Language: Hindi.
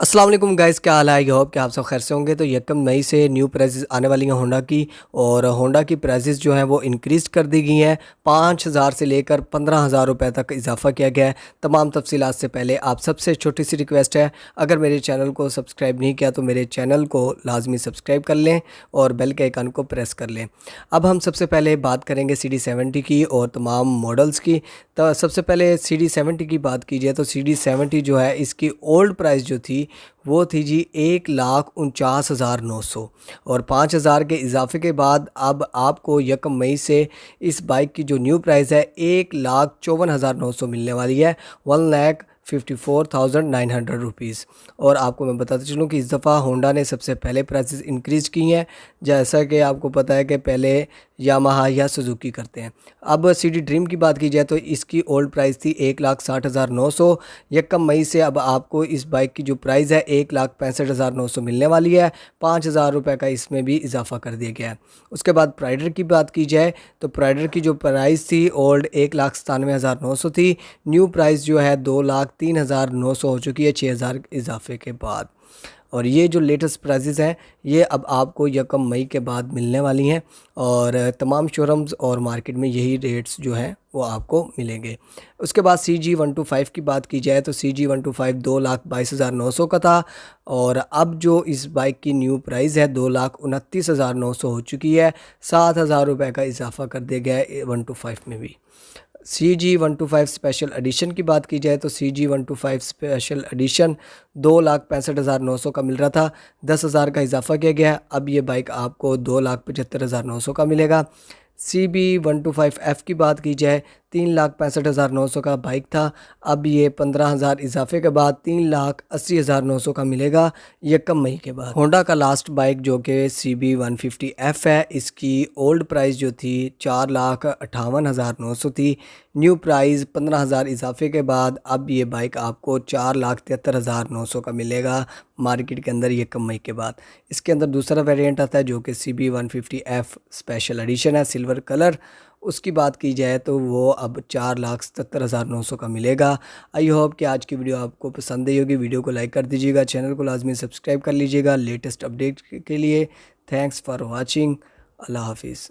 अस्सलाम वालेकुम गाइस, क्या हाल है? आई होप कि आप सब खैर से होंगे। तो यकम मई से न्यू प्राइसेस आने वाली हैं होंडा की, और होंडा की प्राइसेस जो हैं वो इंक्रीज़ कर दी गई हैं। 5,000 से लेकर 15,000 रुपये तक इजाफा किया गया है। तमाम तफसीलात से पहले आप सबसे छोटी सी रिक्वेस्ट है, अगर मेरे चैनल को सब्सक्राइब नहीं किया तो मेरे चैनल को लाजमी सब्सक्राइब कर लें और बेल के आइकन को प्रेस कर लें। अब हम सबसे पहले बात करेंगे CD70 की और तमाम मॉडल्स की। तो सबसे पहले CD70 की बात की जाए तो CD70 जो है इसकी ओल्ड प्राइस जो थी वो थी जी 1,49,900, और 5,000 के इजाफे के बाद अब आपको यकम मई से इस बाइक की जो न्यू प्राइस है 1,54,900 मिलने वाली है, 1,54,900 रुपीज़। और आपको मैं बताता चलूँ कि इस दफ़ा होंडा ने सबसे पहले प्राइसेस इंक्रीज़ की हैं, जैसा कि आपको पता है कि पहले यामाहा या सुजुकी करते हैं। अब CD ड्रीम की बात की जाए तो इसकी ओल्ड प्राइस थी 1,60,900। यकम मई से अब आपको इस बाइक की जो प्राइस है 1,65,900 मिलने वाली है, 5,000 रुपये का इसमें भी इजाफा कर दिया गया है। उसके बाद प्राइडर की बात की जाए तो प्राइडर की जो प्राइस थी ओल्ड 1,97,900 थी, न्यू प्राइस जो है 2,03,900 हो चुकी है 6,000 इजाफे के बाद। और ये जो लेटेस्ट प्राइसेस हैं ये अब आपको यकम मई के बाद मिलने वाली हैं, और तमाम शोरूम्स और मार्केट में यही रेट्स जो हैं वो आपको मिलेंगे। उसके बाद CG125 की बात की जाए तो CG125 2,22,900 का था, और अब जो इस बाइक की न्यू प्राइस है 2,29,900 हो चुकी है, 7,000 रुपये का इजाफा कर दिया गया है 125 में भी। CG125 स्पेशल एडिशन की बात की जाए तो CG125 स्पेशल एडिशन 2,65,900 का मिल रहा था, 10,000 का इजाफा किया गया है। अब ये बाइक आपको 2,75,900 का मिलेगा। CB125F की बात की जाए 3,65,900 का बाइक था, अब ये 15,000 इजाफे के बाद 3,80,900 का मिलेगा यकम मई के बाद। होंडा का लास्ट बाइक जो कि CB150F है, इसकी ओल्ड प्राइस जो थी 4,58,900 थी, न्यू प्राइस 15,000 इजाफे के बाद अब ये बाइक आपको 4,73,900 का मिलेगा मार्केट के अंदर यकम मई के बाद। इसके अंदर दूसरा वेरिएंट आता है जो कि CB150F स्पेशल एडिशन है, सिल्वर कलर। उसकी बात की जाए तो वो अब 4,77,900 का मिलेगा। आई होप कि आज की वीडियो आपको पसंद आई होगी। वीडियो को लाइक कर दीजिएगा, चैनल को लाजमी सब्सक्राइब कर लीजिएगा लेटेस्ट अपडेट के लिए। Thanks for watching. अल्लाह हाफिज़।